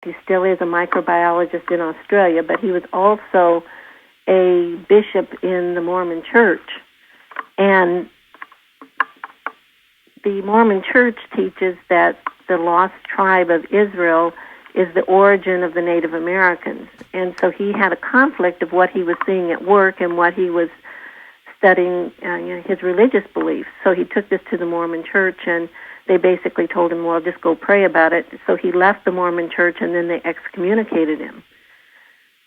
He still is a microbiologist in Australia, but he was also a bishop in the Mormon Church. And the Mormon Church teaches that the lost tribe of Israel is the origin of the Native Americans. And so he had a conflict of what he was seeing at work and what he was studying, his religious beliefs. So he took this to the Mormon Church, and they basically told him, well, just go pray about it. So he left the Mormon Church, and then they excommunicated him.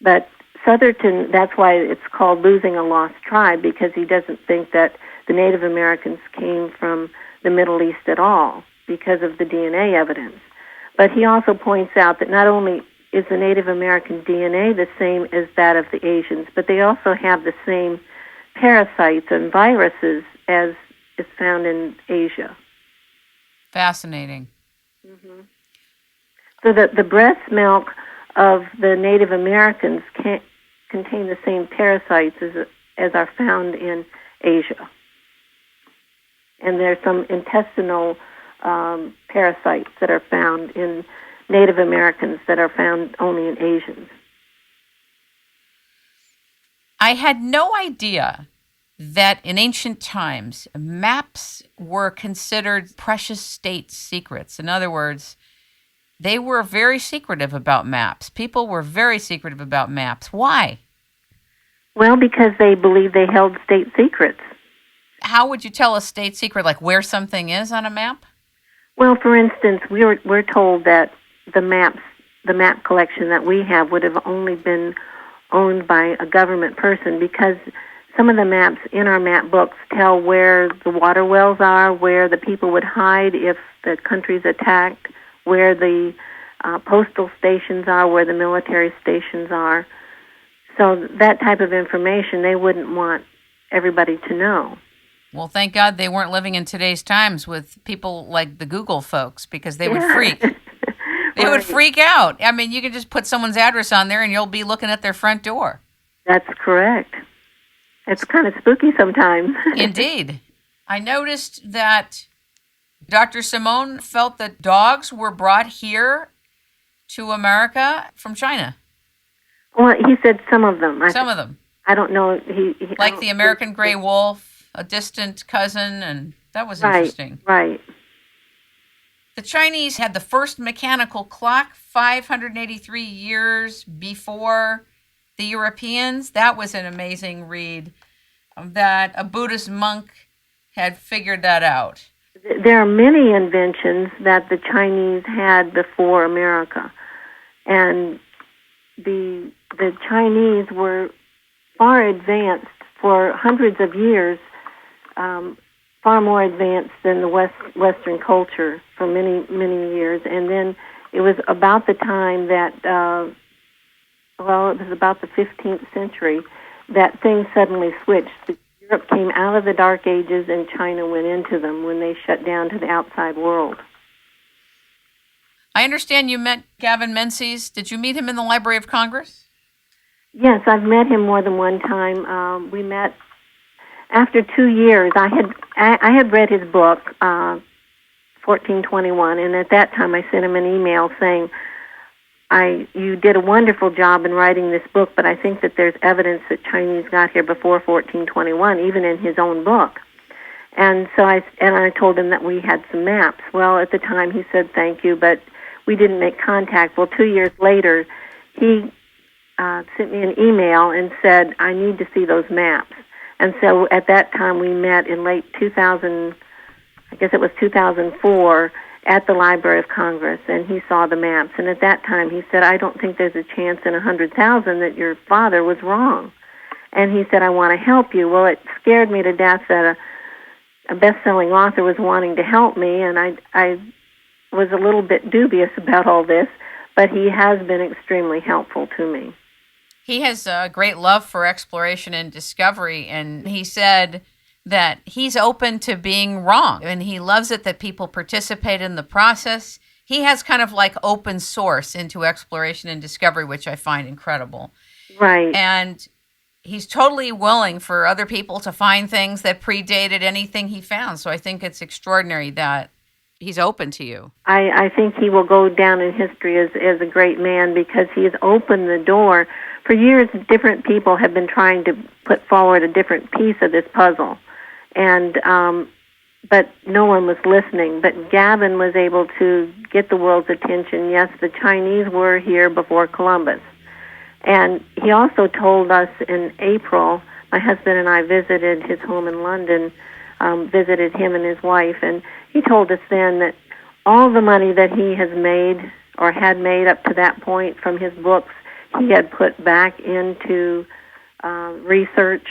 But Southerton, that's why it's called Losing a Lost Tribe, because he doesn't think that the Native Americans came from the Middle East at all because of the DNA evidence. But he also points out that not only is the Native American DNA the same as that of the Asians, but they also have the same parasites and viruses as is found in Asia. Fascinating. Mm-hmm. So the breast milk of the Native Americans contain the same parasites as are found in Asia. And there's some intestinal parasites that are found in Native Americans that are found only in Asians. I had no idea that in ancient times, maps were considered precious state secrets. In other words, they were very secretive about maps. People were very secretive about maps. Why? Well, because they believed they held state secrets. How would you tell a state secret, like where something is on a map? Well, for instance, we're told that the map collection that we have would have only been owned by a government person, because some of the maps in our map books tell where the water wells are, where the people would hide if the country's attacked, where the postal stations are, where the military stations are. So that type of information they wouldn't want everybody to know. Well, thank God they weren't living in today's times with people like the Google folks, because they would freak. They would freak out. I mean, you can just put someone's address on there and you'll be looking at their front door. That's correct. It's kind of spooky sometimes. Indeed. I noticed that Dr. Simone felt that dogs were brought here to America from China. Well, he said some of them. Some of them. I don't know. Like the American gray wolf, a distant cousin, and that was interesting. Right. The Chinese had the first mechanical clock 583 years before the Europeans. That was an amazing read, that a Buddhist monk had figured that out. There are many inventions that the Chinese had before America, and the Chinese were far advanced for hundreds of years, far more advanced than the Western culture for many, many years. And then it was about the time that, it was about the 15th century that things suddenly switched. Europe came out of the Dark Ages and China went into them when they shut down to the outside world. I understand you met Gavin Menzies. Did you meet him in the Library of Congress? Yes, I've met him more than one time. We met after 2 years. I had read his book, 1421, and at that time I sent him an email saying, you did a wonderful job in writing this book, but I think that there's evidence that Chinese got here before 1421, even in his own book. And so I told him that we had some maps. Well, at the time he said thank you, but we didn't make contact. Well, 2 years later, he sent me an email and said, I need to see those maps. And so at that time we met in late 2000, I guess it was 2004, at the Library of Congress, and he saw the maps. And at that time he said, I don't think there's a chance in 100,000 that your father was wrong. And he said, I want to help you. Well, it scared me to death that a best-selling author was wanting to help me, and I was a little bit dubious about all this, but he has been extremely helpful to me. He has a great love for exploration and discovery, and he said that he's open to being wrong, and he loves it that people participate in the process. He has kind of like open source into exploration and discovery, which I find incredible. Right. And he's totally willing for other people to find things that predated anything he found. So I think it's extraordinary that he's open to you. I think he will go down in history as a great man because he has opened the door. For years, different people have been trying to put forward a different piece of this puzzle, and but no one was listening. But Gavin was able to get the world's attention. Yes, the Chinese were here before Columbus. And he also told us in April, my husband and I visited his home in London, visited him and his wife, and he told us then that all the money that he has made or had made up to that point from his books, he had put back into research.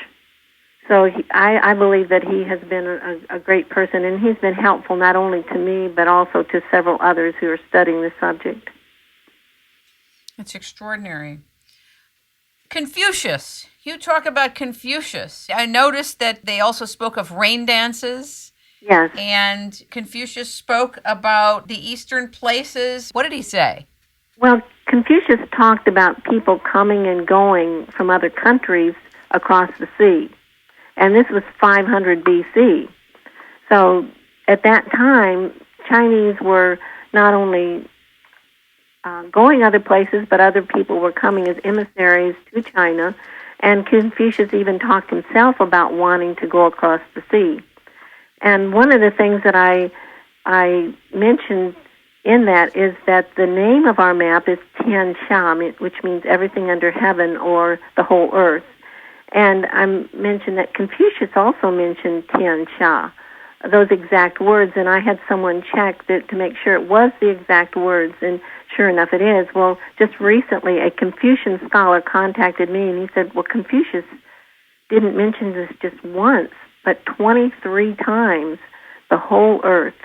So I believe that he has been a great person, and he's been helpful not only to me but also to several others who are studying the subject. It's extraordinary. Confucius. You talk about Confucius. I noticed that they also spoke of rain dances. Yes. And Confucius spoke about the eastern places. What did he say? Well, Confucius talked about people coming and going from other countries across the sea. And this was 500 BC. So at that time, Chinese were not only going other places, but other people were coming as emissaries to China, and Confucius even talked himself about wanting to go across the sea. And one of the things that I mentioned in that is that the name of our map is Tian Xia, which means everything under heaven or the whole earth. And I mentioned that Confucius also mentioned Tian Xia, those exact words, and I had someone check that to make sure it was the exact words, and sure enough it is. Well, just recently a Confucian scholar contacted me, and he said, well, Confucius didn't mention this just once, but 23 times, the whole earth.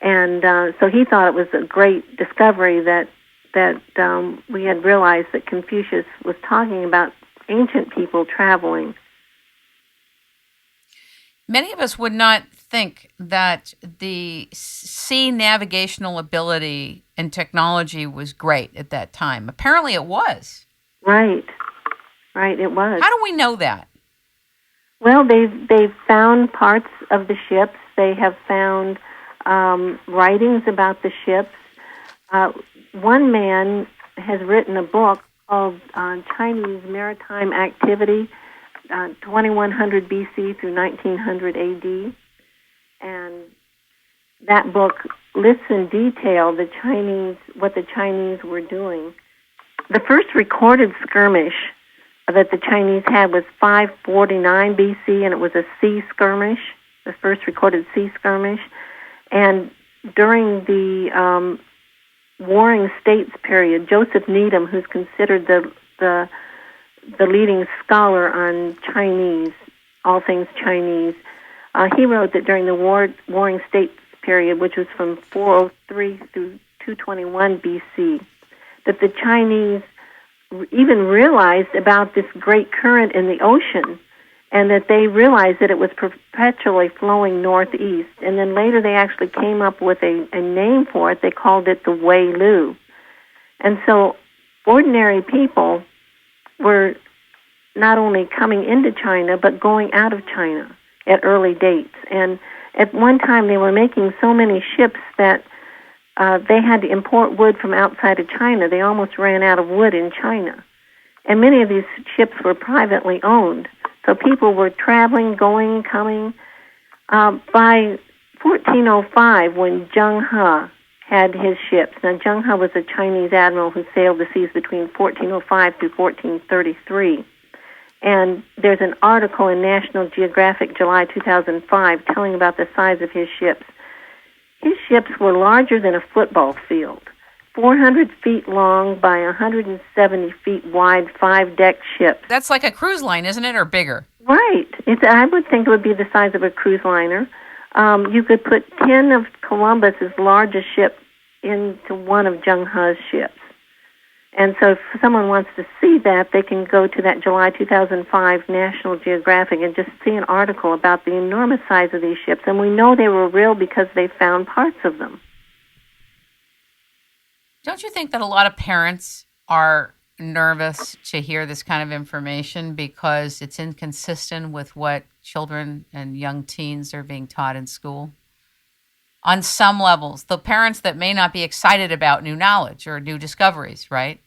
And so he thought it was a great discovery that we had realized that Confucius was talking about ancient people traveling. Many of us would not think that the sea navigational ability and technology was great at that time. Apparently it was. Right, it was. How do we know that? Well, they've found parts of the ships. They have found writings about the ships. One man has written a book called Chinese Maritime Activity, 2100 BC through 1900 AD. And that book lists in detail what the Chinese were doing. The first recorded skirmish that the Chinese had was 549 BC, and it was a sea skirmish, the first recorded sea skirmish. And during the Warring States period, Joseph Needham, who's considered the leading scholar on Chinese, all things Chinese, he wrote that during the Warring States period, which was from 403 through 221 BC, that the Chinese even realized about this great current in the ocean, and that they realized that it was perpetually flowing northeast. And then later they actually came up with a name for it. They called it the Wei Lu. And so ordinary people were not only coming into China, but going out of China at early dates. And at one time they were making so many ships that they had to import wood from outside of China. They almost ran out of wood in China. And many of these ships were privately owned. So people were traveling, going, coming. By 1405, when Zheng He had his ships. Now, Zheng He was a Chinese admiral who sailed the seas between 1405 through 1433. And there's an article in National Geographic, July 2005, telling about the size of his ships. His ships were larger than a football field, 400 feet long by 170 feet wide, 5-deck ships. That's like a cruise line, isn't it, or bigger? Right. I would think it would be the size of a cruise liner. You could put 10 of Columbus's largest ships into one of Zheng He's ships. And so if someone wants to see that, they can go to that July 2005 National Geographic and just see an article about the enormous size of these ships. And we know they were real because they found parts of them. Don't you think that a lot of parents are nervous to hear this kind of information because it's inconsistent with what children and young teens are being taught in school? on some levels, the parents that may not be excited about new knowledge or new discoveries, right?